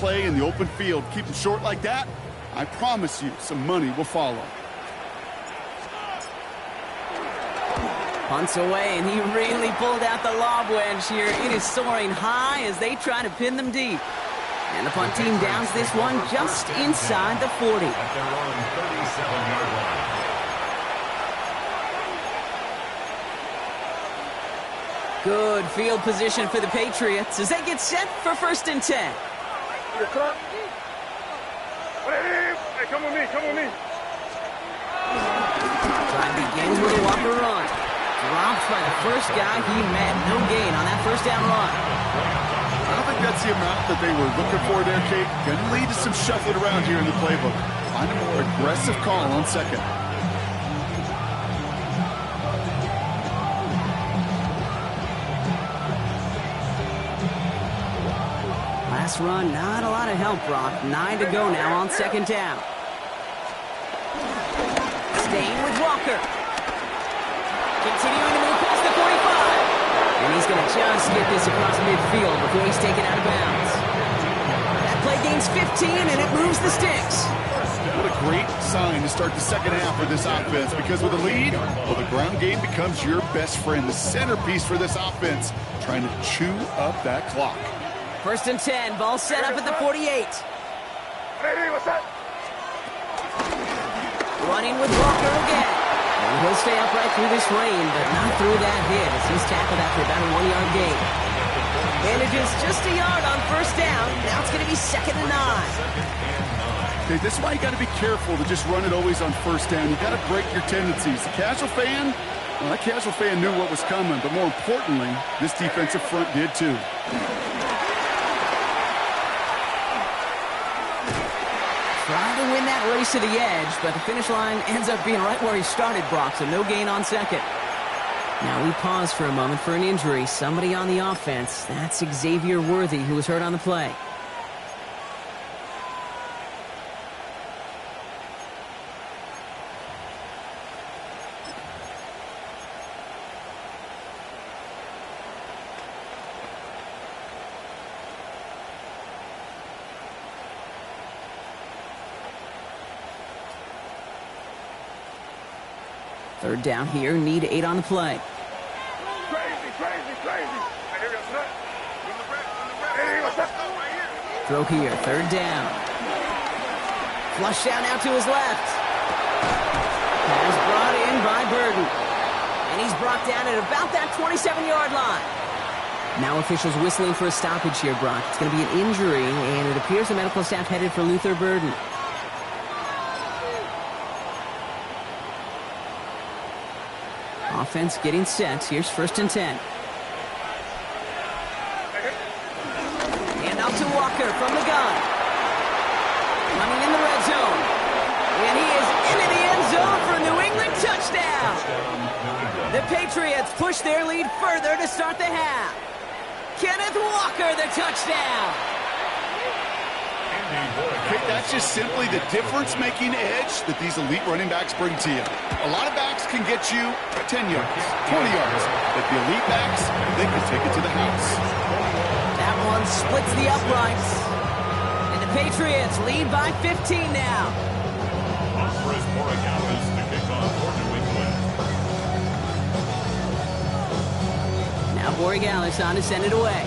play in the open field. Keep them short like that, I promise you some money will follow. Punts away, and he really pulled out the lob wedge here. It is soaring high as they try to pin them deep. And the punt team downs this one just inside the 40. At their own 37-yard line. Good field position for the Patriots as they get set for 1st and 10. Hey, come with me, come with me. Drive begins with a Walker run. Dropped by the first guy he met. No gain on that 1st down run. I don't think that's the amount that they were looking for there, Kate. Going to lead to some shuffling around here in the playbook. Find a more aggressive call on 2nd. Last run, not a lot of help, Brock. 9 to go now on 2nd down. Staying with Walker. Continuing to move past the 45. And he's going to just get this across midfield before he's taken out of bounds. That play gains 15, and it moves the sticks. What a great sign to start the 2nd half for this offense, because with a lead, well, the ground game becomes your best friend, the centerpiece for this offense, trying to chew up that clock. 1st and 10, ball set up at the 48. Hey, what's that? Running with Walker again. And he'll stay upright through this rain, but not through that hit as he's tackled after about a 1-yard gain. And it is just a yard on 1st down. Now it's going to be 2nd and 9. Okay, this is why you got to be careful to just run it always on 1st down. You got to break your tendencies. The casual fan, well, that casual fan knew what was coming, but more importantly, this defensive front did too. Trying to win that race to the edge, but the finish line ends up being right where he started, Brock, so no gain on 2nd. Now we pause for a moment for an injury. Somebody on the offense. That's Xavier Worthy, who was hurt on the play. Third down here, need 8 on the play. Throw here, 3rd down. Flush down out to his left. Pass brought in by Burden. And he's brought down at about that 27-yard line. Now officials whistling for a stoppage here, Brock. It's going to be an injury, and it appears the medical staff headed for Luther Burden. Offense getting set. Here's 1st and 10. Hand off to Walker from the gun. Running in the red zone. And he is into the end zone for a New England touchdown. The Patriots push their lead further to start the half. Kenneth Walker, the touchdown. Okay, that's just simply the difference-making edge that these elite running backs bring to you. A lot of backs can get you 10 yards, 20 yards, but the elite backs, they can take it to the house. That one splits the uprights. And the Patriots lead by 15 now. Andres Borregales to kick off for New England. Now Borregales on to send it away.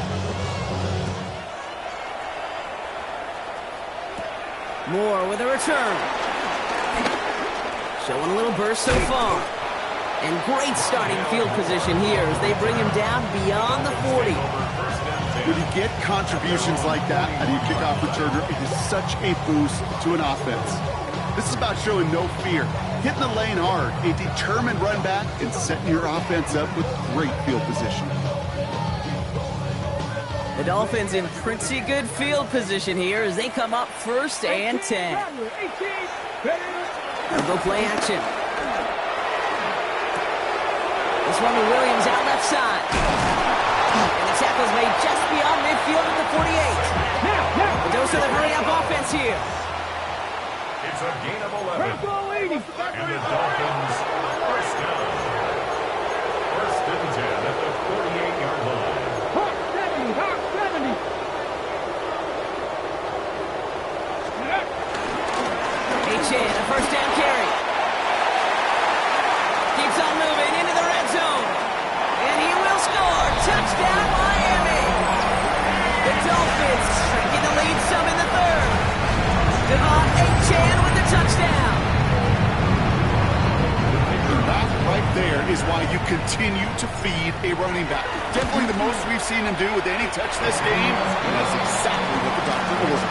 Moore with a return. Showing a little burst so far. And great starting field position here as they bring him down beyond the 40. When you get contributions like that out of your kickoff returner, it is such a boost to an offense. This is about showing no fear, hitting the lane hard, a determined run back, and setting your offense up with great field position. The Dolphins in pretty good field position here as they come up 1st and 10. They'll go play action. This one to Williams out left side. And the tackle's made just beyond midfield at the 48. But those are the hurry-up offense here. It's a gain of 11. And the Dolphins, 1st down. 1st and 10 at the 48-yard line. Chan, a first down carry. Keeps on moving into the red zone. And he will score. Touchdown, Miami. The Dolphins shrinking the lead some in the third. Devon Chan with the touchdown. That right there is why you continue to feed a running back. Definitely the most we've seen him do with any touch this game, and that's exactly what the doctor ordered.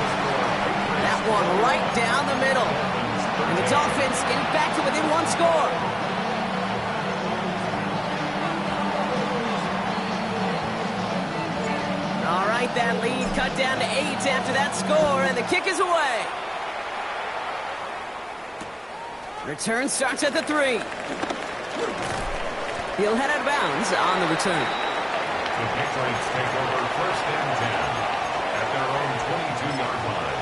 That one right down the middle. And the Dolphins getting back to within one score. All right, that lead cut down to 8 after that score, and the kick is away. Return starts at the 3. He'll head out of bounds on the return. The Patriots take over first and 10 at their own 22-yard line.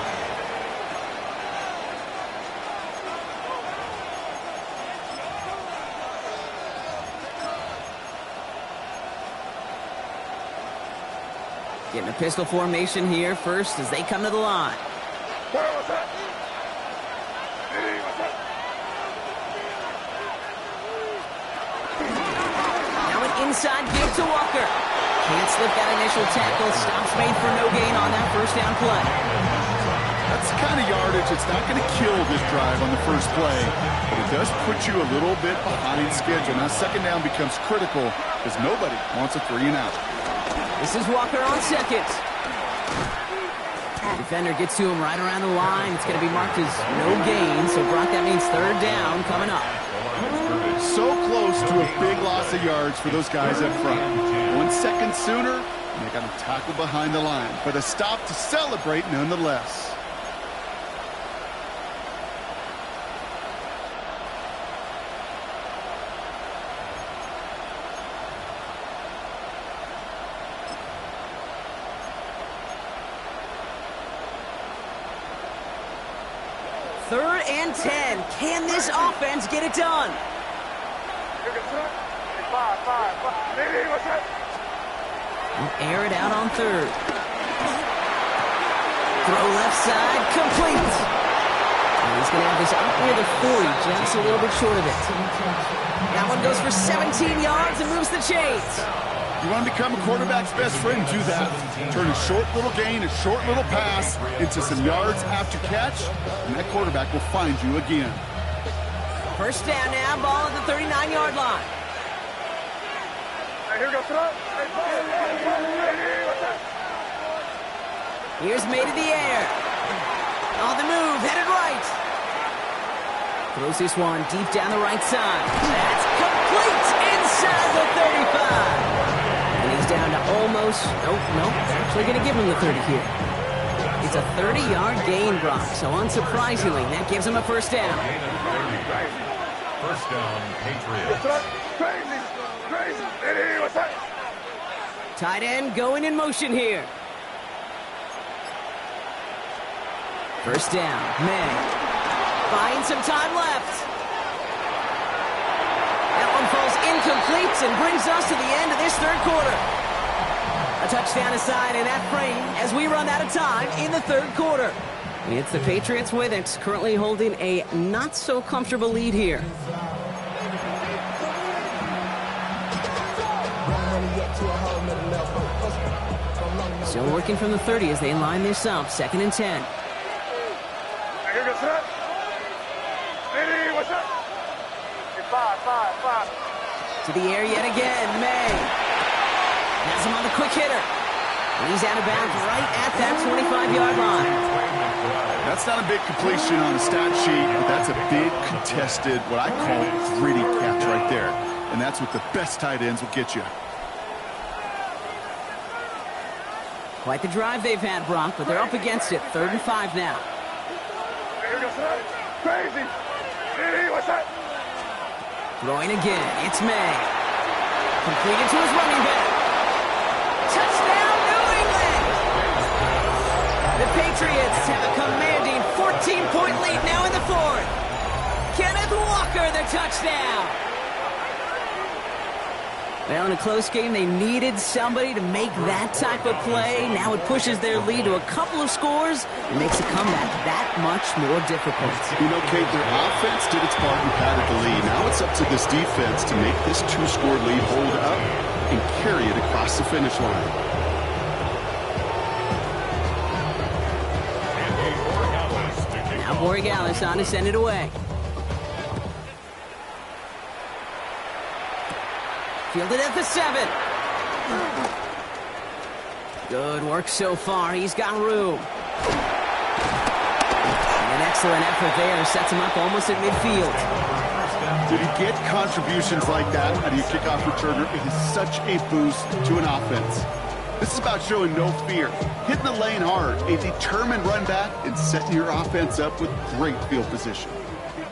Getting a pistol formation here first as they come to the line. Inside give to Walker. Can't slip that initial tackle. Stops made for no gain on that first down play. That's the kind of yardage that's not going to kill this drive on the first play, but it does put you a little bit behind schedule. Now second down becomes critical because nobody wants a 3 and out. This is Walker on second. Defender gets to him right around the line. It's going to be marked as no gain, so Brock, that means third down coming up. So close to a big loss of yards for those guys up front. 1 second sooner, and they got to tackle behind the line. But a stop to celebrate nonetheless. Third and 10. Can this offense get it done? We'll air it out on third. Throw left side, complete. And he's going to have this up near the 40, just a little bit short of it. That one goes for 17 yards and moves the chains. You want to become a quarterback's best friend, do that. Turn a short little gain, a short little pass into some yards after catch, and that quarterback will find you again. First down now, ball at the 39-yard line. Here's made in the air. On the move, headed right. Throws this one deep down the right side. That's complete inside the 35. And he's down to almost, nope, they're actually going to give him the 30 here. It's a 30-yard gain, Brock, so unsurprisingly, that gives him a first down. First down, Patriots. Tight end going in motion here. First down, May. Buying some time left. That one falls incomplete and brings us to the end of this third quarter. A touchdown aside in that frame as we run out of time in the third quarter. It's the Patriots with it, currently holding a not-so-comfortable lead here. Still working from the 30 as they line this up, 2nd and 10. To the air yet again, May. Has him on the quick hitter. And he's out of bounds right at that 25-yard line. That's not a big completion on the stat sheet, but that's a big contested, what I call gritty catch right there. And that's what the best tight ends will get you. Quite the drive they've had, Brock, but they're up against it. 3rd and 5 now. Crazy. What's that? Throwing again. It's May. Completed to his running back. Touchdown, New England! The Patriots have a commanding 14-point lead now in the 4th. Kenneth Walker, the touchdown. Well, in a close game, they needed somebody to make that type of play. Now it pushes their lead to a couple of scores and makes a comeback that much more difficult. You know, Kate, their offense did its part and padded the lead. Now it's up to this defense to make this two-score lead hold up and carry it across the finish line. Now Borregales on to send it away. Fielded at the 7. Good work so far. He's got room. And an excellent effort there. Sets him up almost at midfield. Did he get contributions like that out of your kickoff returner? It is such a boost to an offense. This is about showing no fear, hitting the lane hard, a determined run back, and setting your offense up with great field position.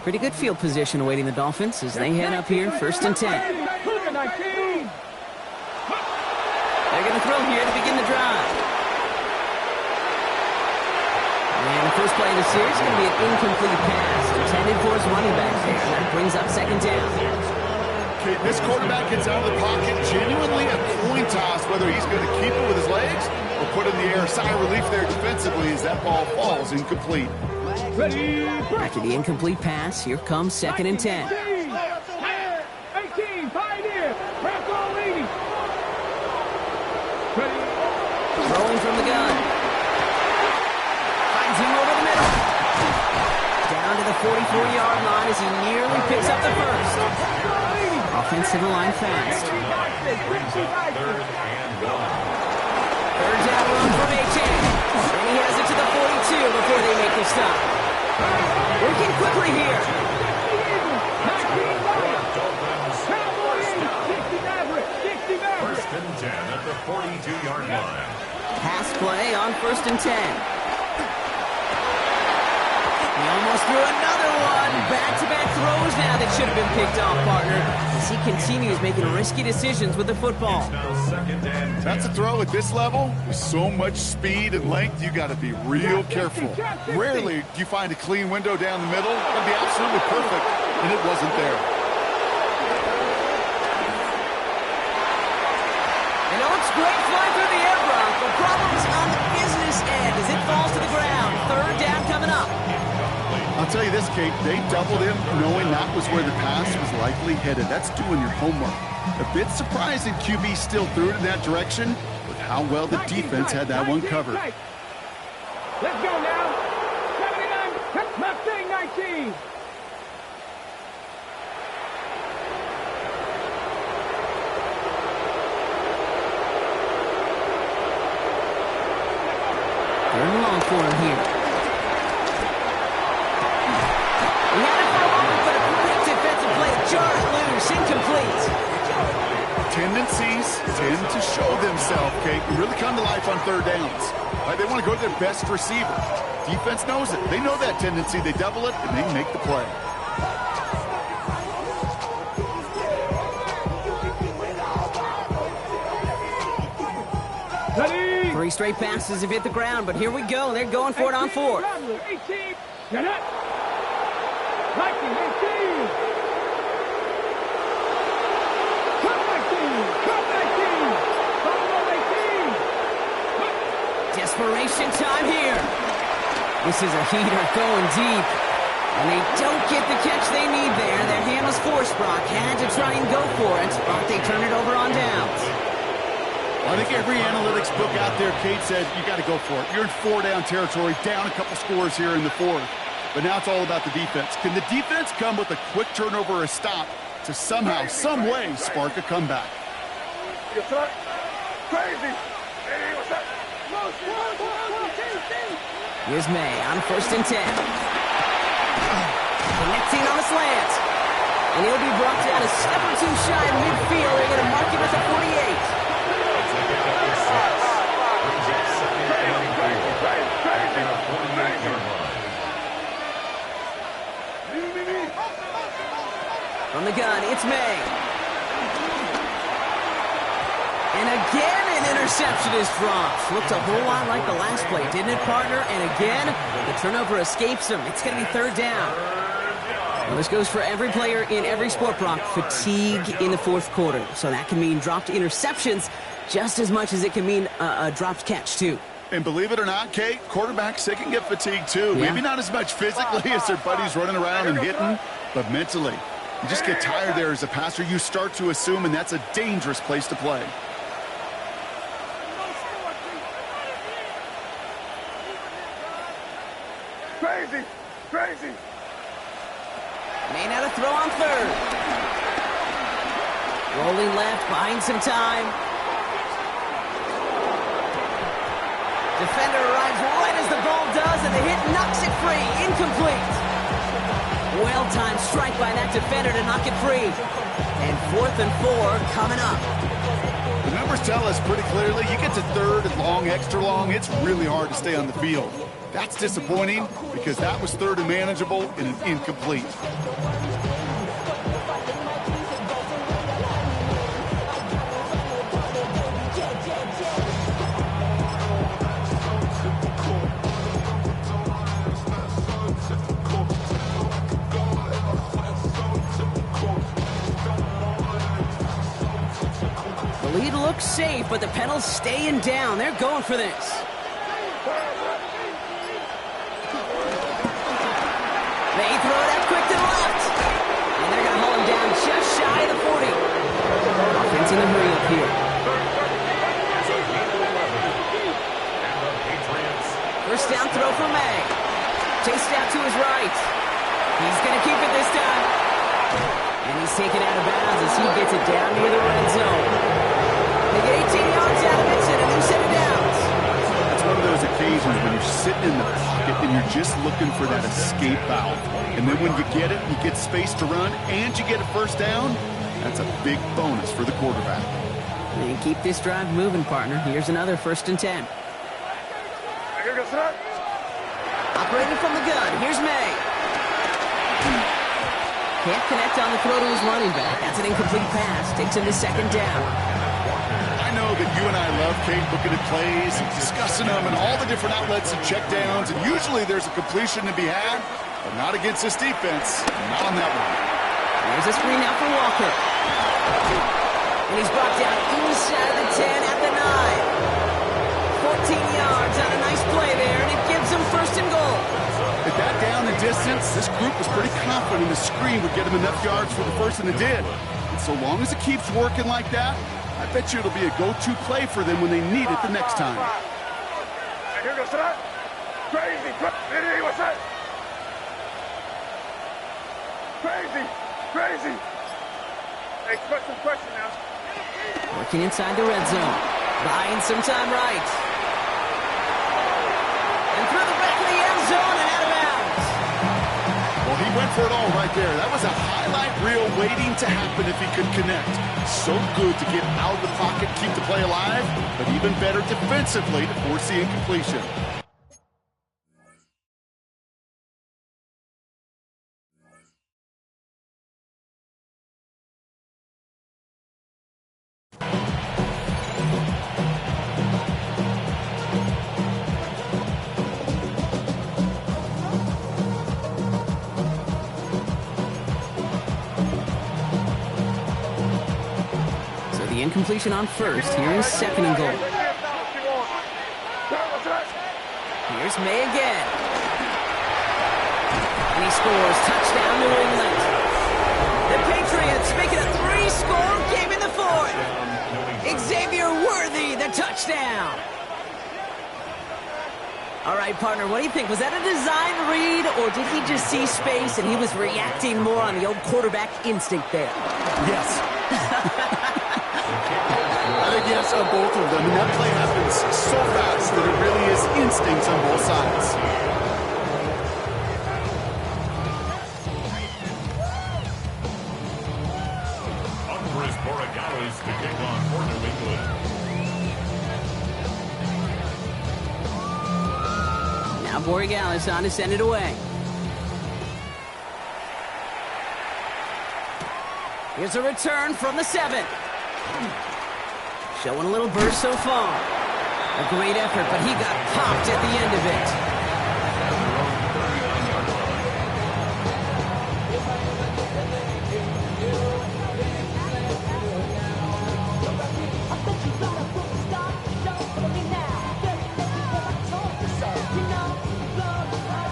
Pretty good field position awaiting the Dolphins as they head up here, 1st and 10. They're going to throw here to begin the drive. And the first play of the series is going to be an incomplete pass intended for his running back there. And that brings up 2nd down. Okay, this quarterback gets out of the pocket, genuinely a coin toss, whether he's going to keep it with his legs or put it in the air. Sigh of relief there defensively as that ball falls incomplete. After the incomplete pass, here comes 2nd and 10. 18, Pioneer, Throwing from the gun. Finds him over the middle. Down to the 44-yard line as he nearly picks up the first. Offensive line fast. 3rd down run from A-Chain. And he has it to the 42 before they make the stop. Working quickly here. First and 10 at the 42-yard line. Pass play on 1st and 10. He almost threw another one. Back-to-back throws now that should have been picked off, partner. As he continues making risky decisions with the football. It's now 2nd and 10. That's a throw at this level. With so much speed and length, you got to be real careful. Rarely do you find a clean window down the middle. It'd be absolutely perfect, and it wasn't there. And it looks great flying through the air, Brock. The problem is on the business end as it falls to the ground. 3rd down coming up. I'll tell you this, Kate, they doubled him knowing that was where the pass was likely headed. That's doing your homework. A bit surprising QB still threw it in that direction with how well the defense had that one covered. Let's go now. 79, Mustang 19. Third and long for him here. He had it for a moment, but a quick defensive play jarred loose, incomplete. Tendencies tend to show themselves, Kate, and really come to life on 3rd downs. Right? They want to go to their best receiver. Defense knows it. They know that tendency. They double it, and they make the play. Ready? 3 straight passes have hit the ground, but here we go. They're going for it on 4th. 18, you're not. 19, 18. Come 19, follow 18. Desperation time here. This is a heater going deep. And they don't get the catch they need there. Their hand was forced, Brock. Had to try and go for it, but they turn it over on downs. Well, I think every analytics book out there, Kate, said you got to go for it. You're in 4-down territory, down a couple scores here in the 4th. But now it's all about the defense. Can the defense come with a quick turnover or a stop to somehow, some way, spark a comeback? Crazy. Hey, what's up? Here's May on 1st and 10. Connecting on the slant. And he'll be brought down a step or two shy of midfield. They're going to mark him at the 48. From the gun, it's May. And again, an interception is dropped. Looked a whole lot like the last play, didn't it, partner? And again, the turnover escapes him. It's going to be 3rd down. Well, this goes for every player in every sport, Brock. Fatigue in the fourth quarter. So that can mean dropped interceptions just as much as it can mean a dropped catch, too. And believe it or not, Kate, quarterbacks, they can get fatigued too. Yeah. Maybe not as much physically as their buddies running around and hitting, but mentally. You just get tired there as a passer. You start to assume, and that's a dangerous place to play. Crazy, crazy. May not have throw on third. Rolling left, buying some time. Defender arrives right as the ball does, and the hit knocks it free. Incomplete. Well-timed strike by that defender to knock it free. And 4th and 4 coming up. The numbers tell us pretty clearly, you get to third and long, extra long, it's really hard to stay on the field. That's disappointing because that was third and manageable and an incomplete. The lead looks safe, but the Penals staying down. They're going for this. They throw it out quick to the left. And they're going to haul him down just shy of the 40. Offense in a hurry up here. First down throw for May. Chased out to his right. He's going to keep it this time. And he's taken out of bounds as he gets it down near the red zone. They get 18 yards out of it and a new set of downs. It's one of those occasions when you're sitting in the pocket and you're just looking for that escape valve. And then when you get it, you get space to run, and you get a first down, that's a big bonus for the quarterback. And keep this drive moving, partner. Here's another 1st and 10. Here goes that. Operating from the gun. Here's May. Can't connect on the throw to his running back. That's an incomplete pass. Takes him to 2nd down. I know that you and I love, Kate, looking at plays and discussing them and all the different outlets and checkdowns, and usually there's a completion to be had, but not against this defense. Not on that one. There's a screen now for Walker. And he's brought down inside the 10 at the 9. 14 yards on a nice play there, and it gives him 1st and goal. At that down and distance, this group was pretty confident the screen would get them enough yards for the first, and it did. And so long as it keeps working like that, I bet you it'll be a go-to play for them when they need it the next time. Here goes that. Crazy, crazy. What's that? Crazy, crazy. Hey, question now. Working inside the red zone. Buying some time right. And through the back of the end zone and out of bounds. Well, he went for it all right there. That was a highlight reel waiting to happen if he could connect. So good to get out of the pocket, keep the play alive, but even better defensively to force the incompletion. The incompletion on 1st. Here is 2nd and goal. Here's May again. And he scores. Touchdown, New England. The Patriots make it a 3-score game in the 4th. Xavier Worthy, the touchdown. All right, partner, what do you think? Was that a design read, or did he just see space and he was reacting more on the old quarterback instinct there? Yes. I think yes on both of them, and that play happens so fast that it really is instincts on both sides. Andres Borregales to kick on for New England. Now Borregales on to send it away. Here's a return from the 7. Showing a little burst so far. A great effort, but he got popped at the end of it.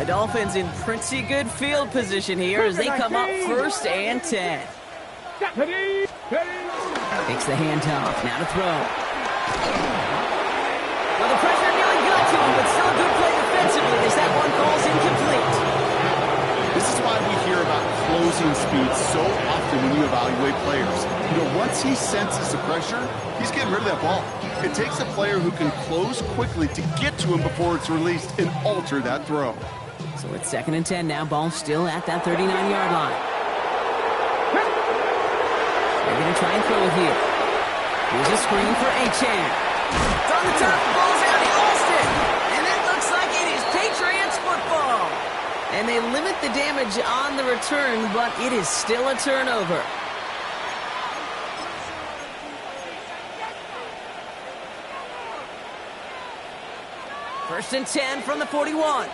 Dolphins in pretty good field position here as they come up 1st and 10. Takes the handoff, now to throw. Well, the pressure nearly got to him, but still a good play defensively as that one falls incomplete. This is why we hear about closing speed so often when you evaluate players. You know, once he senses the pressure, he's getting rid of that ball. It takes a player who can close quickly to get to him before it's released and alter that throw. So it's 2nd and 10 now. Ball still at that 39-yard line. They're going to try and throw it here. Here's a screen for Achane. It's on the top. The ball's out. He lost it. And it looks like it is Patriots football. And they limit the damage on the return, but it is still a turnover. First and 10 from the 41.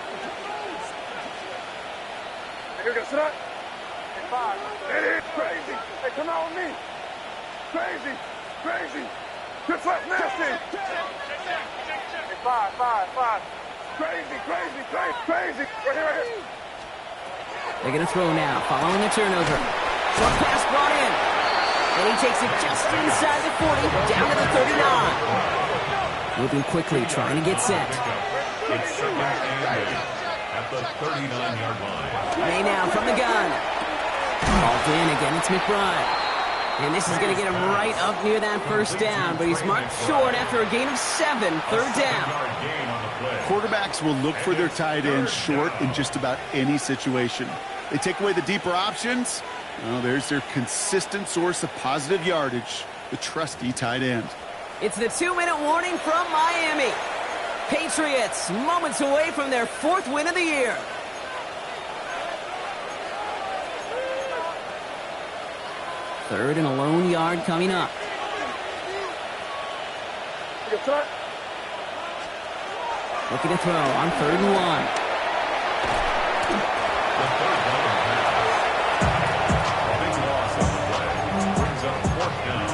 Here goes tonight. Hey, 5. It is crazy. Hey, come out with me. Crazy. Crazy. Good flat, nasty. Hey, 5. Crazy. Right here. They're going to throw now, following the turnover. Short pass brought in. And he takes it just inside the 40, down to the 39. Moving quickly, trying to get set. It's 2nd and 8 at the 39-yard line. May now from the gun. Balled in again, it's McBride. And this is going to get him right up near that first down, but he's marked short after a gain of 7, 3rd down. Quarterbacks will look for their tight end short in just about any situation. They take away the deeper options. Well, there's their consistent source of positive yardage, the trusty tight end. It's the 2-minute warning from Miami. Patriots moments away from their 4th win of the year. Third and a lone yard coming up. Looking to throw on 3rd and 1. Big loss on the play. Brings up 4th down.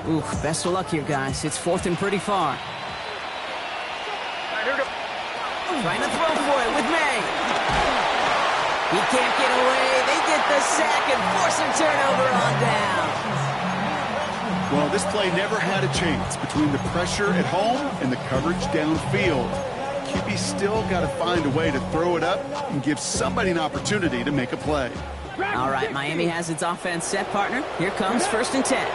Oof, best of luck here, guys. It's 4th and pretty far. Trying to throw for it with May. He can't get away. They get the sack and force a turnover on down. Well, this play never had a chance between the pressure at home and the coverage downfield. QB still got to find a way to throw it up and give somebody an opportunity to make a play. All right, Miami has its offense set, partner. Here comes 1st and 10.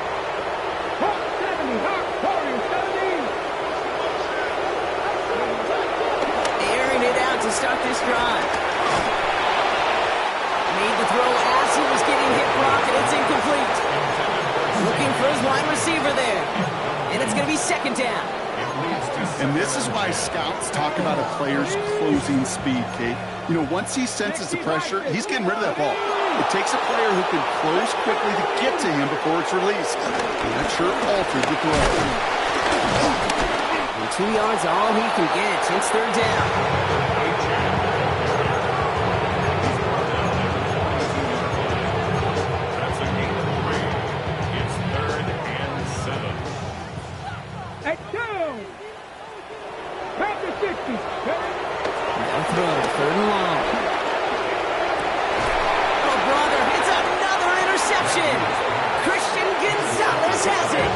Airing it out to start this drive. Made the throw as he was getting hit blocked, and it's incomplete. Looking for his wide receiver there. And it's going to be 2nd down. And this is why scouts talk about a player's closing speed, Kate. You know, once he senses the pressure, he's getting rid of that ball. It takes a player who can close quickly to get to him before it's released. And that sure altered the throw. And 2 yards all he can get. It's 3rd down. That's a gain of 3. It's 3rd and 7. At 2. Back to 60. Now throw, 3rd and long. Oh, brother, it's another interception. Christian Gonzalez has it.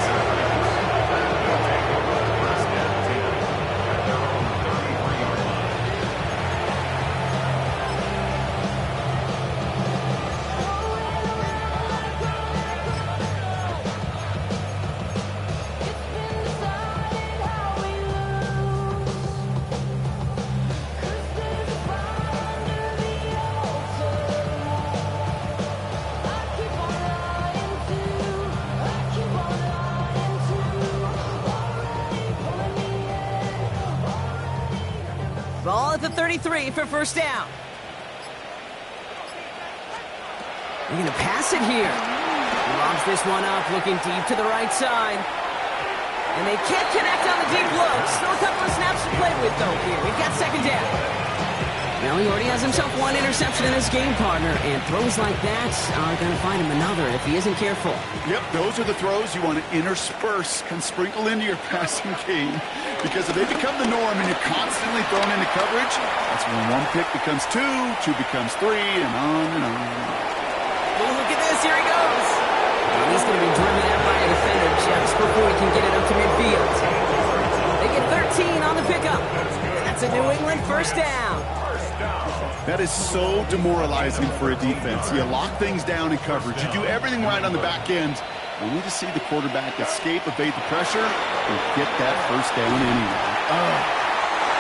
Ball at the 33 for 1st down. They're going to pass it here. Lobs this one up, looking deep to the right side. And they can't connect on the deep look. Still a couple of snaps to play with, though, here. We've got 2nd down. Well, he already has himself one interception in his game, partner, and throws like that are going to find him another if he isn't careful. Yep, those are the throws you want to intersperse and sprinkle into your passing game, because if they become the norm and you're constantly thrown into coverage, that's when one pick becomes two becomes three, and on and on. Oh, look at this. Here he goes. And he's going to be driven out by a defender just before he can get it up to midfield. They get 13 on the pickup. And that's a New England first down. That is so demoralizing for a defense. You lock things down in coverage. You do everything right on the back end, only to see the quarterback escape, evade the pressure, and get that first down anyway.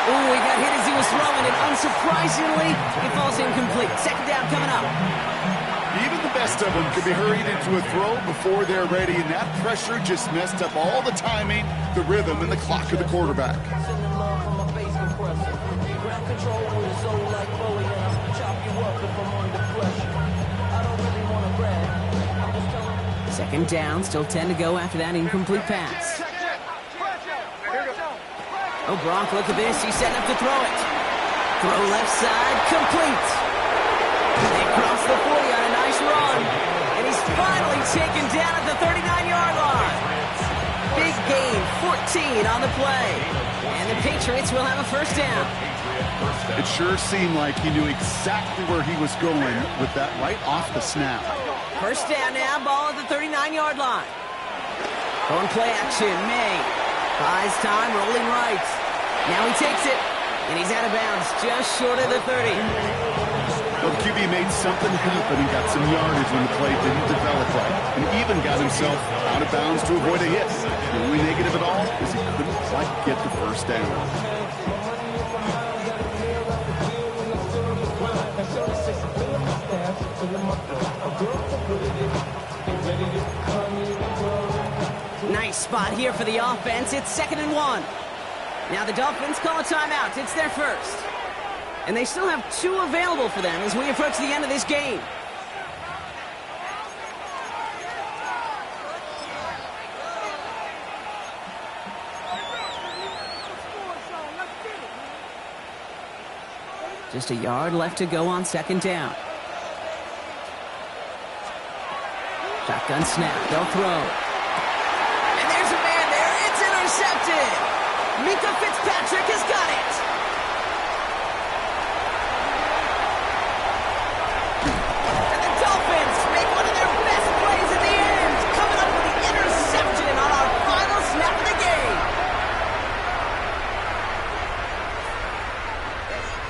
Oh, he got hit as he was throwing, and unsurprisingly, it falls incomplete. Second down coming up. Even the best of them could be hurried into a throw before they're ready, and that pressure just messed up all the timing, the rhythm, and the clock of the quarterback. Second down, still 10 to go after that incomplete pass. Oh, Gronk, look at this. He's setting up to throw it. Throw left side, complete. They cross the 40 on a nice run. And he's finally taken down at the 39-yard line. Big gain, 14 on the play. And the Patriots will have a first down. It sure seemed like he knew exactly where he was going with that right off the snap. First down now, ball at the 39-yard line. Going play action, May. Buys time, rolling right. Now he takes it, and he's out of bounds, just short of the 30. Well, the QB made something happen and got some yardage when the play didn't develop right, and even got himself out of bounds to avoid a hit. The only negative at all is he couldn't quite get the first down. Nice spot here for the offense. It's 2nd and 1. Now the Dolphins call a timeout. It's their first. And they still have 2 available for them as we approach the end of this game. Just a yard left to go on 2nd down. Shotgun snap. They'll throw. And there's a man there. It's intercepted. Mika Fitzpatrick has got it.